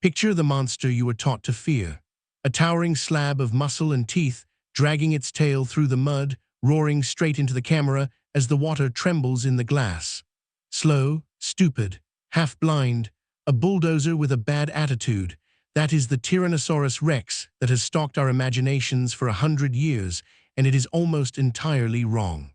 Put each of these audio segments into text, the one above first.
Picture the monster you were taught to fear, a towering slab of muscle and teeth, dragging its tail through the mud, roaring straight into the camera as the water trembles in the glass. Slow, stupid, half-blind, a bulldozer with a bad attitude. That is the Tyrannosaurus rex that has stalked our imaginations for 100 years, and it is almost entirely wrong.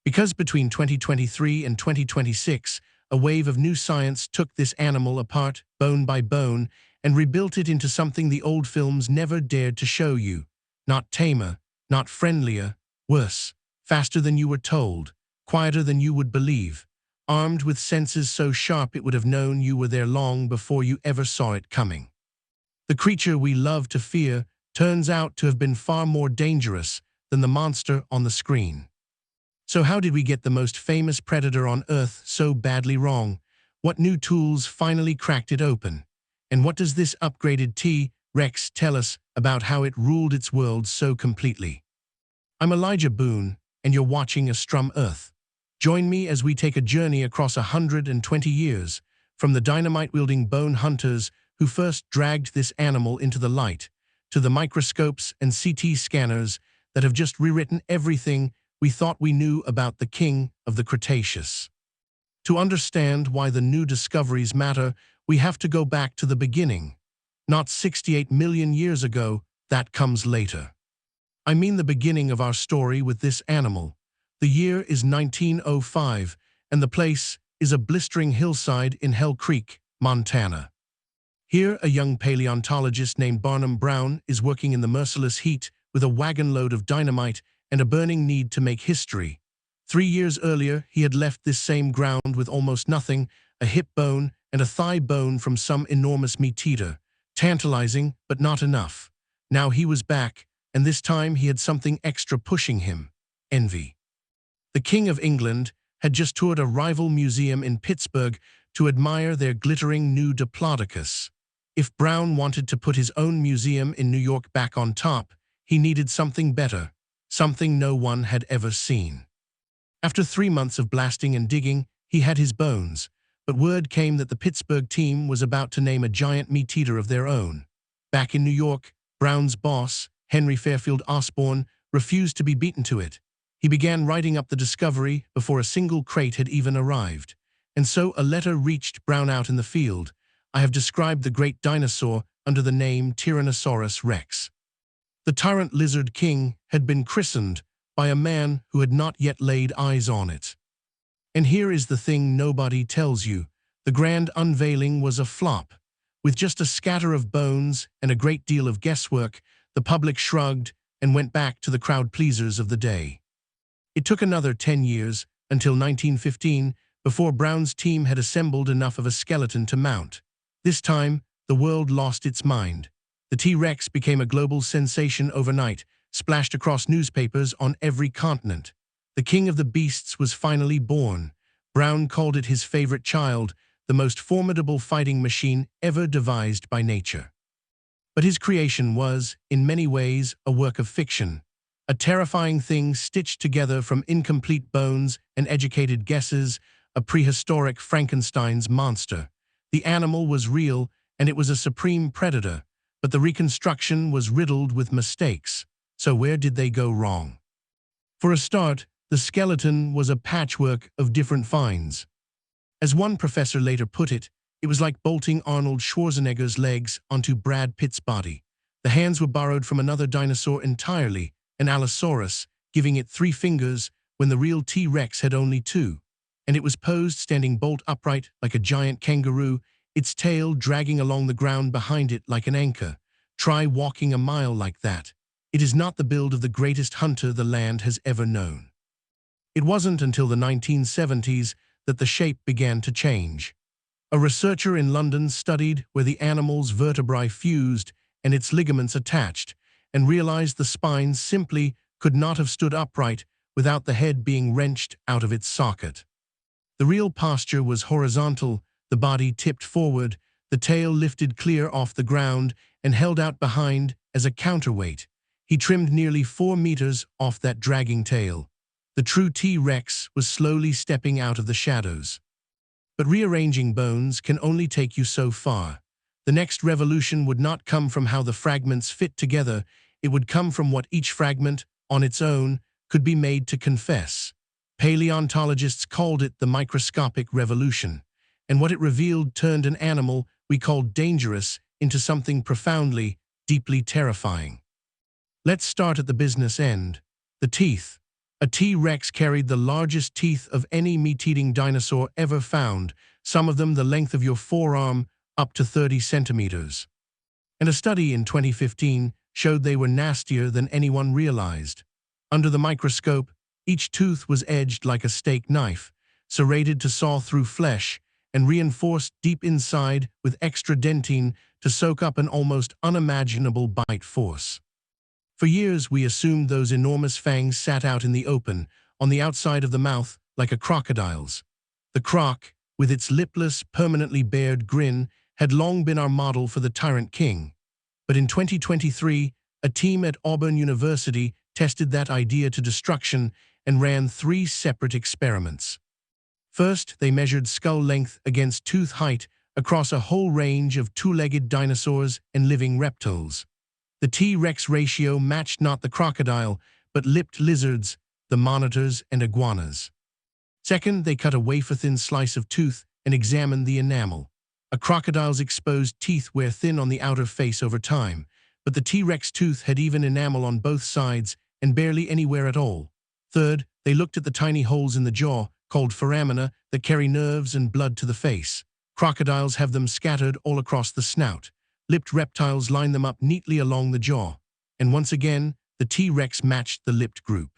Because between 2023 and 2026, a wave of new science took this animal apart, bone by bone, and rebuilt it into something the old films never dared to show you. Not tamer, not friendlier, worse, faster than you were told, quieter than you would believe, armed with senses so sharp it would have known you were there long before you ever saw it coming. The creature we love to fear turns out to have been far more dangerous than the monster on the screen. So how did we get the most famous predator on Earth so badly wrong? What new tools finally cracked it open? And what does this upgraded T-Rex tell us about how it ruled its world so completely? I'm Elijah Boone, and you're watching Astrum Earth. Join me as we take a journey across 120 years, from the dynamite-wielding bone hunters who first dragged this animal into the light, to the microscopes and CT scanners that have just rewritten everything we thought we knew about the king of the Cretaceous. To understand why the new discoveries matter, we have to go back to the beginning. Not 68 million years ago, that comes later. I mean the beginning of our story with this animal. The year is 1905, and the place is a blistering hillside in Hell Creek, Montana. Here, a young paleontologist named Barnum Brown is working in the merciless heat with a wagon load of dynamite and a burning need to make history. 3 years earlier, he had left this same ground with almost nothing, a hip bone and a thigh bone from some enormous meat-eater. Tantalizing, but not enough. Now he was back, and this time he had something extra pushing him: envy. The King of England had just toured a rival museum in Pittsburgh to admire their glittering new Diplodocus. If Brown wanted to put his own museum in New York back on top, he needed something better, something no one had ever seen. After 3 months of blasting and digging, he had his bones, but word came that the Pittsburgh team was about to name a giant meat-eater of their own. Back in New York, Brown's boss, Henry Fairfield Osborne, refused to be beaten to it. He began writing up the discovery before a single crate had even arrived. And so a letter reached Brown out in the field. I have described the great dinosaur under the name Tyrannosaurus rex. The tyrant lizard king had been christened by a man who had not yet laid eyes on it. And here is the thing nobody tells you. The grand unveiling was a flop. With just a scatter of bones and a great deal of guesswork, the public shrugged and went back to the crowd pleasers of the day. It took another 10 years, until 1915, before Brown's team had assembled enough of a skeleton to mount. This time, the world lost its mind. The T-Rex became a global sensation overnight, splashed across newspapers on every continent. The king of the beasts was finally born. Brown called it his favorite child, the most formidable fighting machine ever devised by nature. But his creation was, in many ways, a work of fiction. A terrifying thing stitched together from incomplete bones and educated guesses, a prehistoric Frankenstein's monster. The animal was real, and it was a supreme predator, but the reconstruction was riddled with mistakes. So where did they go wrong? For a start, the skeleton was a patchwork of different finds. As one professor later put it, it was like bolting Arnold Schwarzenegger's legs onto Brad Pitt's body. The hands were borrowed from another dinosaur entirely, an Allosaurus, giving it 3 fingers when the real T-Rex had only 2. And it was posed standing bolt upright like a giant kangaroo, its tail dragging along the ground behind it like an anchor. Try walking a mile like that. It is not the build of the greatest hunter the land has ever known. It wasn't until the 1970s that the shape began to change. A researcher in London studied where the animal's vertebrae fused and its ligaments attached, and realized the spine simply could not have stood upright without the head being wrenched out of its socket. The real posture was horizontal, the body tipped forward, the tail lifted clear off the ground and held out behind as a counterweight. He trimmed nearly 4 meters off that dragging tail. The true T-Rex was slowly stepping out of the shadows. But rearranging bones can only take you so far. The next revolution would not come from how the fragments fit together, it would come from what each fragment, on its own, could be made to confess. Paleontologists called it the microscopic revolution, and what it revealed turned an animal we called dangerous into something profoundly, deeply terrifying. Let's start at the business end. The teeth. A T-Rex carried the largest teeth of any meat-eating dinosaur ever found, some of them the length of your forearm, up to 30 centimeters. And a study in 2015 showed they were nastier than anyone realized. Under the microscope, each tooth was edged like a steak knife, serrated to saw through flesh, and reinforced deep inside with extra dentine to soak up an almost unimaginable bite force. For years, we assumed those enormous fangs sat out in the open, on the outside of the mouth, like a crocodile's. The croc, with its lipless, permanently bared grin, had long been our model for the tyrant king. But in 2023, a team at Auburn University tested that idea to destruction and ran 3 separate experiments. First, they measured skull length against tooth height across a whole range of 2-legged dinosaurs and living reptiles. The T-Rex ratio matched not the crocodile, but lipped lizards, the monitors, and iguanas. Second, they cut a wafer-thin slice of tooth and examined the enamel. A crocodile's exposed teeth wear thin on the outer face over time, but the T-Rex tooth had even enamel on both sides and barely anywhere at all. Third, they looked at the tiny holes in the jaw, called foramina, that carry nerves and blood to the face. Crocodiles have them scattered all across the snout. Lipped reptiles line them up neatly along the jaw. And once again, the T-Rex matched the lipped group.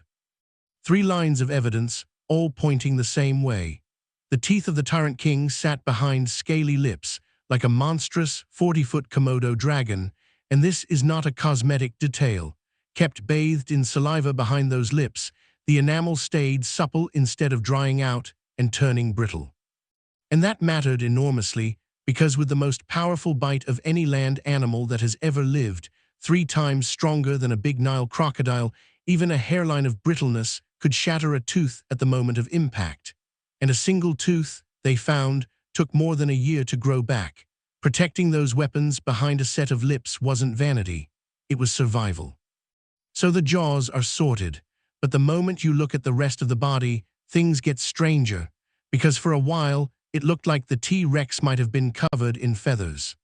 3 lines of evidence, all pointing the same way. The teeth of the tyrant king sat behind scaly lips, like a monstrous 40-foot Komodo dragon, and this is not a cosmetic detail. Kept bathed in saliva behind those lips, the enamel stayed supple instead of drying out and turning brittle. And that mattered enormously, because with the most powerful bite of any land animal that has ever lived, 3 times stronger than a big Nile crocodile, even a hairline of brittleness could shatter a tooth at the moment of impact. And a single tooth, they found, took more than a year to grow back. Protecting those weapons behind a set of lips wasn't vanity, it was survival. So the jaws are sorted, but the moment you look at the rest of the body, things get stranger, because for a while, it looked like the T-Rex might have been covered in feathers.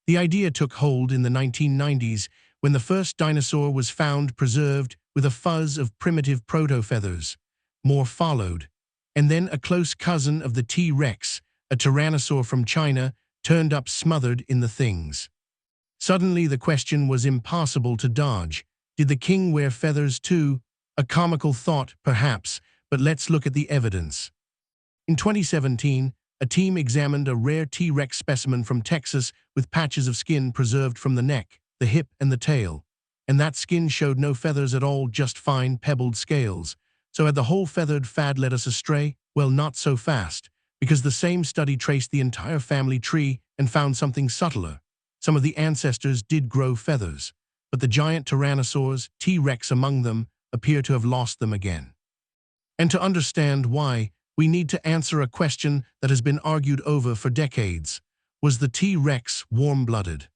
The idea took hold in the 1990s when the first dinosaur was found preserved with a fuzz of primitive proto-feathers. More followed, and then a close cousin of the T-Rex, a tyrannosaur from China, turned up smothered in the things. Suddenly the question was impossible to dodge. Did the king wear feathers too? A comical thought, perhaps, but let's look at the evidence. In 2017, a team examined a rare T-Rex specimen from Texas with patches of skin preserved from the neck, the hip, and the tail. And that skin showed no feathers at all, just fine, pebbled scales. So had the whole feathered fad led us astray? Well, not so fast, because the same study traced the entire family tree and found something subtler. Some of the ancestors did grow feathers, but the giant tyrannosaurs, T-Rex among them, appear to have lost them again. And to understand why, we need to answer a question that has been argued over for decades. Was the T-Rex warm-blooded?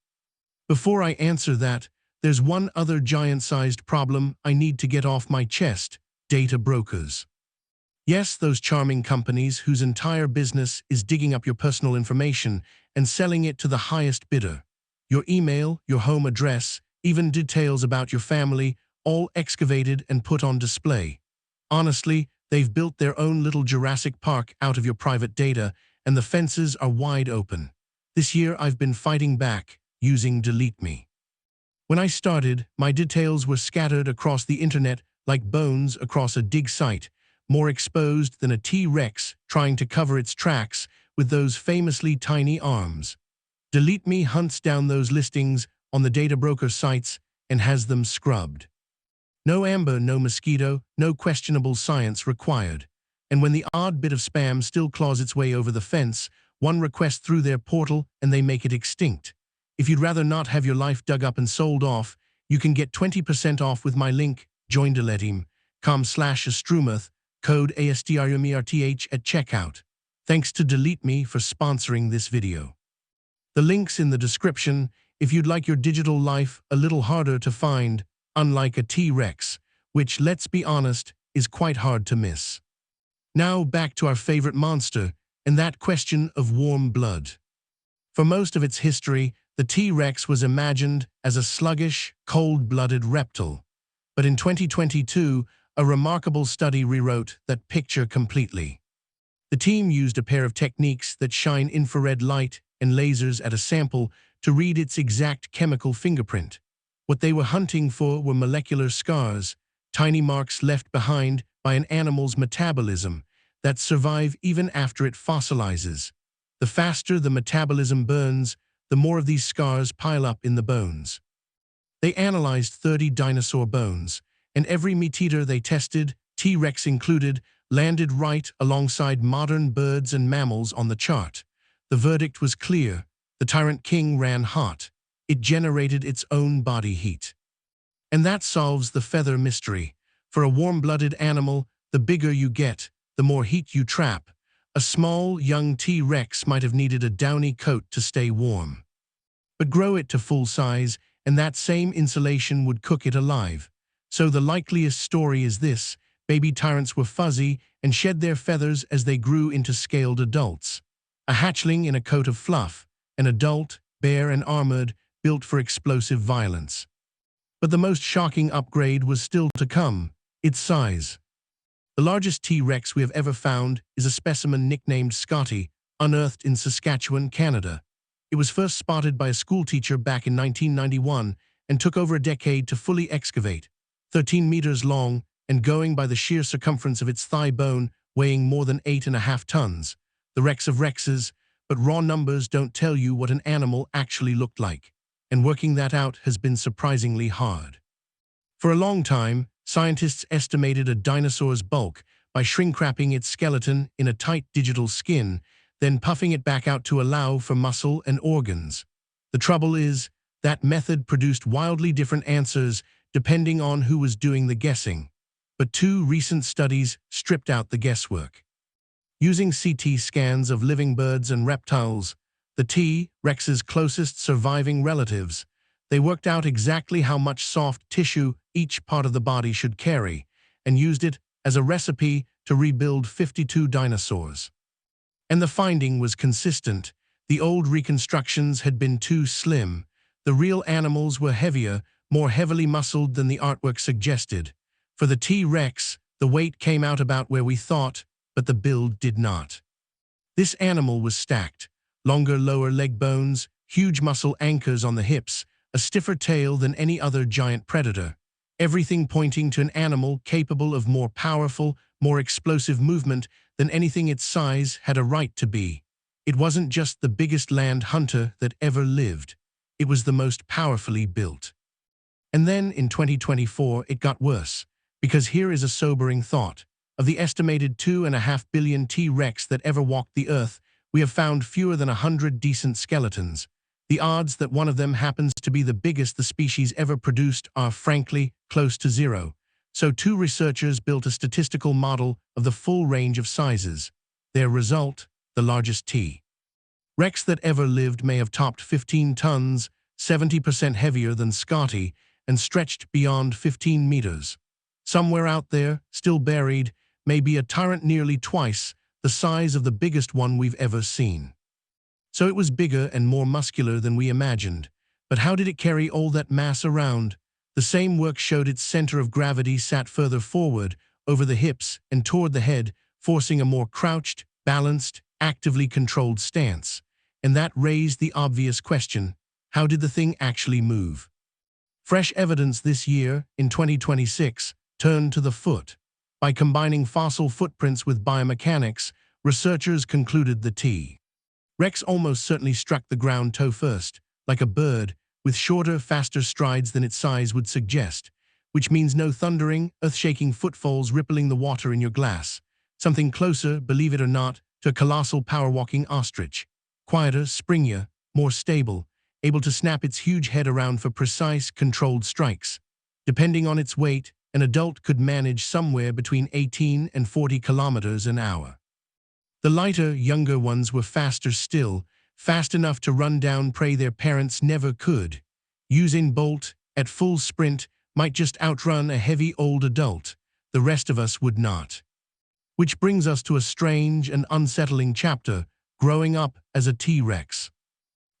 Before I answer that, there's one other giant-sized problem I need to get off my chest: data brokers. Yes, those charming companies whose entire business is digging up your personal information and selling it to the highest bidder. Your email, your home address, even details about your family, all excavated and put on display. Honestly, they've built their own little Jurassic Park out of your private data, and the fences are wide open. This year I've been fighting back, using Delete Me. When I started, my details were scattered across the internet like bones across a dig site, more exposed than a T-Rex trying to cover its tracks with those famously tiny arms. Delete Me hunts down those listings on the data broker sites and has them scrubbed. No amber, no mosquito, no questionable science required. And when the odd bit of spam still claws its way over the fence, one request through their portal and they make it extinct. If you'd rather not have your life dug up and sold off, you can get 20% off with my link, joindeletim.com/astrumath, code ASTRUMERTH at checkout. Thanks to Delete Me for sponsoring this video. The link's in the description if you'd like your digital life a little harder to find, unlike a T-Rex, which, let's be honest, is quite hard to miss. Now back to our favorite monster, and that question of warm blood. For most of its history, the T-Rex was imagined as a sluggish, cold-blooded reptile. But in 2022, a remarkable study rewrote that picture completely. The team used a pair of techniques that shine infrared light and lasers at a sample to read its exact chemical fingerprint. What they were hunting for were molecular scars, tiny marks left behind by an animal's metabolism that survive even after it fossilizes. The faster the metabolism burns, the more of these scars pile up in the bones. They analyzed 30 dinosaur bones, and every meat-eater they tested, T-Rex included, landed right alongside modern birds and mammals on the chart. The verdict was clear. The tyrant king ran hot. It generated its own body heat. And that solves the feather mystery. For a warm-blooded animal, the bigger you get, the more heat you trap. A small, young T-Rex might have needed a downy coat to stay warm. But grow it to full size, and that same insulation would cook it alive. So the likeliest story is this: baby tyrants were fuzzy and shed their feathers as they grew into scaled adults. A hatchling in a coat of fluff, an adult, bare and armored, built for explosive violence. But the most shocking upgrade was still to come: its size. The largest T-Rex we have ever found is a specimen nicknamed Scotty, unearthed in Saskatchewan, Canada. It was first spotted by a schoolteacher back in 1991 and took over a decade to fully excavate. 13 meters long and going by the sheer circumference of its thigh bone, weighing more than 8.5 tons. The Rex of Rexes, but raw numbers don't tell you what an animal actually looked like, and working that out has been surprisingly hard. For a long time, scientists estimated a dinosaur's bulk by shrink-wrapping its skeleton in a tight digital skin, then puffing it back out to allow for muscle and organs. The trouble is, that method produced wildly different answers depending on who was doing the guessing. But 2 recent studies stripped out the guesswork. Using CT scans of living birds and reptiles, the T-Rex's closest surviving relatives, they worked out exactly how much soft tissue each part of the body should carry, and used it as a recipe to rebuild 52 dinosaurs. And the finding was consistent. The old reconstructions had been too slim. The real animals were heavier, more heavily muscled than the artwork suggested. For the T-Rex, the weight came out about where we thought, but the build did not. This animal was stacked: longer lower leg bones, huge muscle anchors on the hips, a stiffer tail than any other giant predator. Everything pointing to an animal capable of more powerful, more explosive movement than anything its size had a right to be. It wasn't just the biggest land hunter that ever lived. It was the most powerfully built. And then, in 2024, it got worse. Because here is a sobering thought. Of the estimated 2.5 billion T-Rex that ever walked the earth, we have found fewer than 100 decent skeletons. The odds that one of them happens to be the biggest the species ever produced are, frankly, close to zero. So 2 researchers built a statistical model of the full range of sizes. Their result: the largest T-Rex that ever lived may have topped 15 tons, 70% heavier than Scotty, and stretched beyond 15 meters. Somewhere out there, still buried, may be a tyrant nearly twice the size of the biggest one we've ever seen. So it was bigger and more muscular than we imagined. But how did it carry all that mass around? The same work showed its center of gravity sat further forward, over the hips and toward the head, forcing a more crouched, balanced, actively controlled stance. And that raised the obvious question: how did the thing actually move? Fresh evidence this year, in 2026, turned to the foot. By combining fossil footprints with biomechanics, researchers concluded the T-Rex almost certainly struck the ground toe first, like a bird, with shorter, faster strides than its size would suggest, which means no thundering, earth-shaking footfalls rippling the water in your glass. Something closer, believe it or not, to a colossal power-walking ostrich. Quieter, springier, more stable, able to snap its huge head around for precise, controlled strikes. Depending on its weight, an adult could manage somewhere between 18 and 40 kilometers an hour. The lighter, younger ones were faster still, fast enough to run down prey their parents never could. Usain Bolt, at full sprint, might just outrun a heavy old adult. The rest of us would not. Which brings us to a strange and unsettling chapter, growing up as a T-Rex.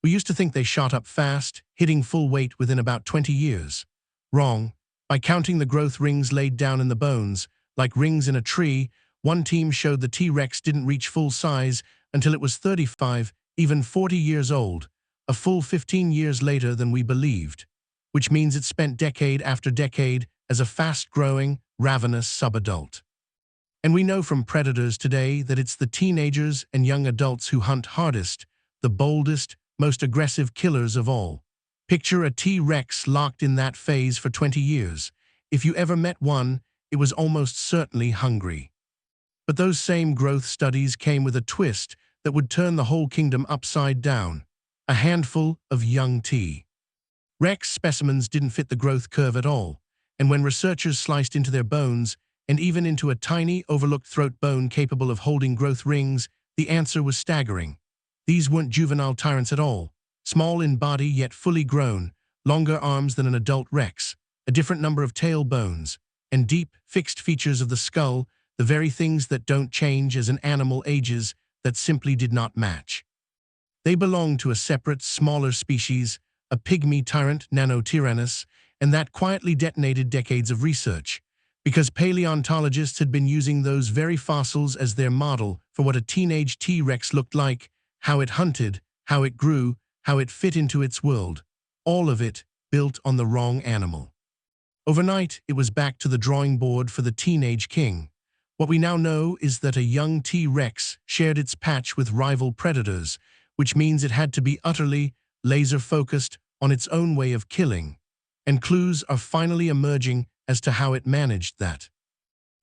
We used to think they shot up fast, hitting full weight within about 20 years. Wrong. By counting the growth rings laid down in the bones, like rings in a tree, one team showed the T-Rex didn't reach full size until it was 35, even 40 years old, a full 15 years later than we believed, which means it spent decade after decade as a fast-growing, ravenous subadult. And we know from predators today that it's the teenagers and young adults who hunt hardest, the boldest, most aggressive killers of all. Picture a T-Rex locked in that phase for 20 years. If you ever met one, it was almost certainly hungry. But those same growth studies came with a twist that would turn the whole kingdom upside down. A handful of young T-Rex specimens didn't fit the growth curve at all, and when researchers sliced into their bones, and even into a tiny, overlooked throat bone capable of holding growth rings, the answer was staggering. These weren't juvenile tyrants at all. Small in body yet fully grown, longer arms than an adult rex, a different number of tail bones, and deep, fixed features of the skull, the very things that don't change as an animal ages, that simply did not match. They belonged to a separate, smaller species, a pygmy tyrant, Nanotyrannus, and that quietly detonated decades of research, because paleontologists had been using those very fossils as their model for what a teenage T-Rex looked like, how it hunted, how it grew, how it fit into its world, all of it built on the wrong animal. Overnight, it was back to the drawing board for the teenage king. What we now know is that a young T-Rex shared its patch with rival predators, which means it had to be utterly laser-focused on its own way of killing, and clues are finally emerging as to how it managed that.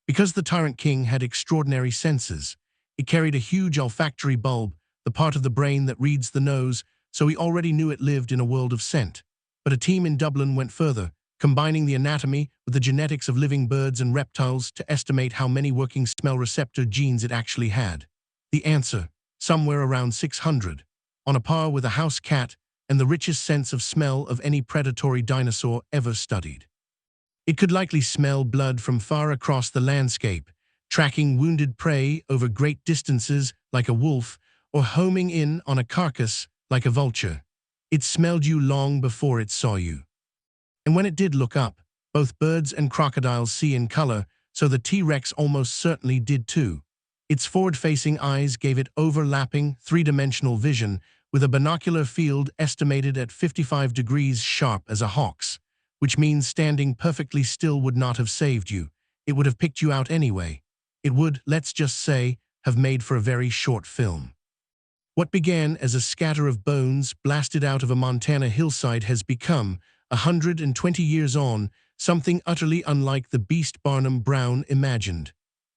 Because the tyrant king had extraordinary senses, it carried a huge olfactory bulb, the part of the brain that reads the nose, so he already knew it lived in a world of scent. But a team in Dublin went further, combining the anatomy with the genetics of living birds and reptiles to estimate how many working smell receptor genes it actually had. The answer, somewhere around 600, on a par with a house cat and the richest sense of smell of any predatory dinosaur ever studied. It could likely smell blood from far across the landscape, tracking wounded prey over great distances like a wolf, or homing in on a carcass like a vulture. It smelled you long before it saw you. And when it did look up, both birds and crocodiles see in color, so the T-Rex almost certainly did too. Its forward-facing eyes gave it overlapping, three-dimensional vision, with a binocular field estimated at 55 degrees sharp as a hawk's, which means standing perfectly still would not have saved you. It would have picked you out anyway. It would, let's just say, have made for a very short film. What began as a scatter of bones blasted out of a Montana hillside has become, 120 years on, something utterly unlike the beast Barnum Brown imagined.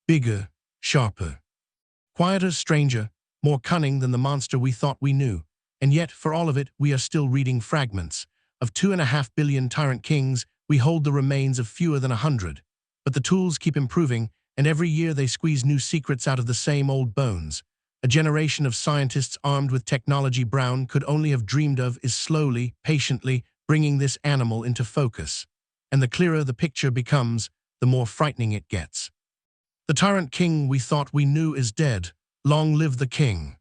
Bigger, sharper, quieter, stranger, more cunning than the monster we thought we knew. And yet, for all of it, we are still reading fragments. Of 2.5 billion tyrant kings, we hold the remains of fewer than 100. But the tools keep improving, and every year they squeeze new secrets out of the same old bones. A generation of scientists armed with technology Brown could only have dreamed of is slowly, patiently, bringing this animal into focus. And the clearer the picture becomes, the more frightening it gets. The tyrant king we thought we knew is dead. Long live the king.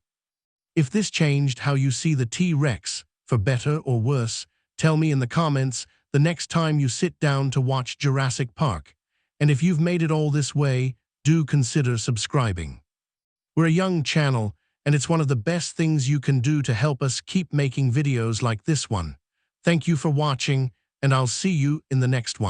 If this changed how you see the T-Rex, for better or worse, tell me in the comments the next time you sit down to watch Jurassic Park. And if you've made it all this way, do consider subscribing. We're a young channel, and it's one of the best things you can do to help us keep making videos like this one. Thank you for watching, and I'll see you in the next one.